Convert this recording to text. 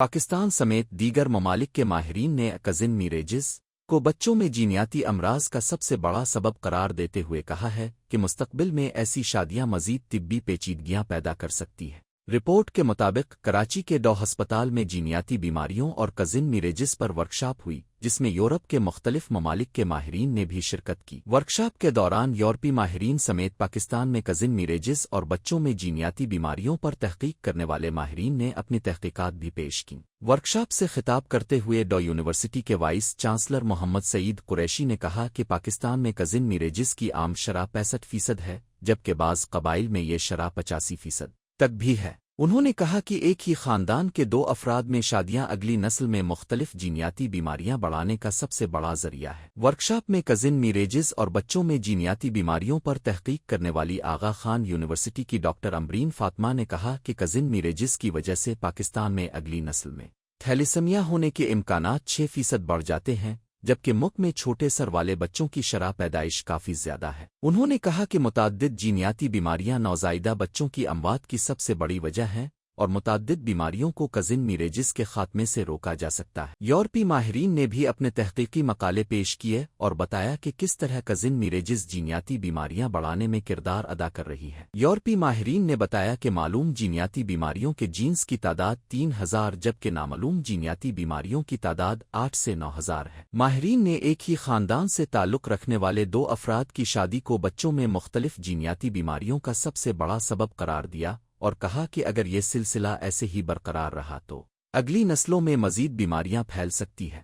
پاکستان سمیت دیگر ممالک کے ماہرین نے کزن میریجز کو بچوں میں جینیاتی امراض کا سب سے بڑا سبب قرار دیتے ہوئے کہا ہے کہ مستقبل میں ایسی شادیاں مزید طبی پیچیدگیاں پیدا کر سکتی ہیں۔ رپورٹ کے مطابق کراچی کے ڈو ہسپتال میں جینیاتی بیماریوں اور کزن میریجز پر ورکشاپ ہوئی، جس میں یورپ کے مختلف ممالک کے ماہرین نے بھی شرکت کی۔ ورکشاپ کے دوران یورپی ماہرین سمیت پاکستان میں کزن میریجز اور بچوں میں جینیاتی بیماریوں پر تحقیق کرنے والے ماہرین نے اپنی تحقیقات بھی پیش کیں۔ ورکشاپ سے خطاب کرتے ہوئے ڈو یونیورسٹی کے وائس چانسلر محمد سعید قریشی نے کہا کہ پاکستان میں کزن میریجز کی عام شرح 65% ہے، جبکہ بعض قبائل میں یہ شرح 85% تک بھی ہے۔ انہوں نے کہا کہ ایک ہی خاندان کے دو افراد میں شادیاں اگلی نسل میں مختلف جینیاتی بیماریاں بڑھانے کا سب سے بڑا ذریعہ ہے۔ ورکشاپ میں کزن میریجز اور بچوں میں جینیاتی بیماریوں پر تحقیق کرنے والی آغا خان یونیورسٹی کی ڈاکٹر امبرین فاطمہ نے کہا کہ کزن میریجز کی وجہ سے پاکستان میں اگلی نسل میں تھیلیسیمیا ہونے کے امکانات 6% بڑھ جاتے ہیں، جبکہ ملک میں چھوٹے سر والے بچوں کی شرح پیدائش کافی زیادہ ہے۔ انہوں نے کہا کہ متعدد جینیاتی بیماریاں نوزائیدہ بچوں کی اموات کی سب سے بڑی وجہ ہیں اور متعدد بیماریوں کو کزن میریجز کے خاتمے سے روکا جا سکتا ہے۔ یورپی ماہرین نے بھی اپنے تحقیقی مقالے پیش کیے اور بتایا کہ کس طرح کزن میریجز جینیاتی بیماریاں بڑھانے میں کردار ادا کر رہی ہے۔ یورپی ماہرین نے بتایا کہ معلوم جینیاتی بیماریوں کے جینز کی تعداد 3000 جبکہ نامعلوم جینیاتی بیماریوں کی تعداد 8 سے 9000 ہے۔ ماہرین نے ایک ہی خاندان سے تعلق رکھنے والے دو افراد کی شادی کو بچوں میں مختلف جینیاتی بیماریوں کا سب سے بڑا سبب قرار دیا اور کہا کہ اگر یہ سلسلہ ایسے ہی برقرار رہا تو اگلی نسلوں میں مزید بیماریاں پھیل سکتی ہیں۔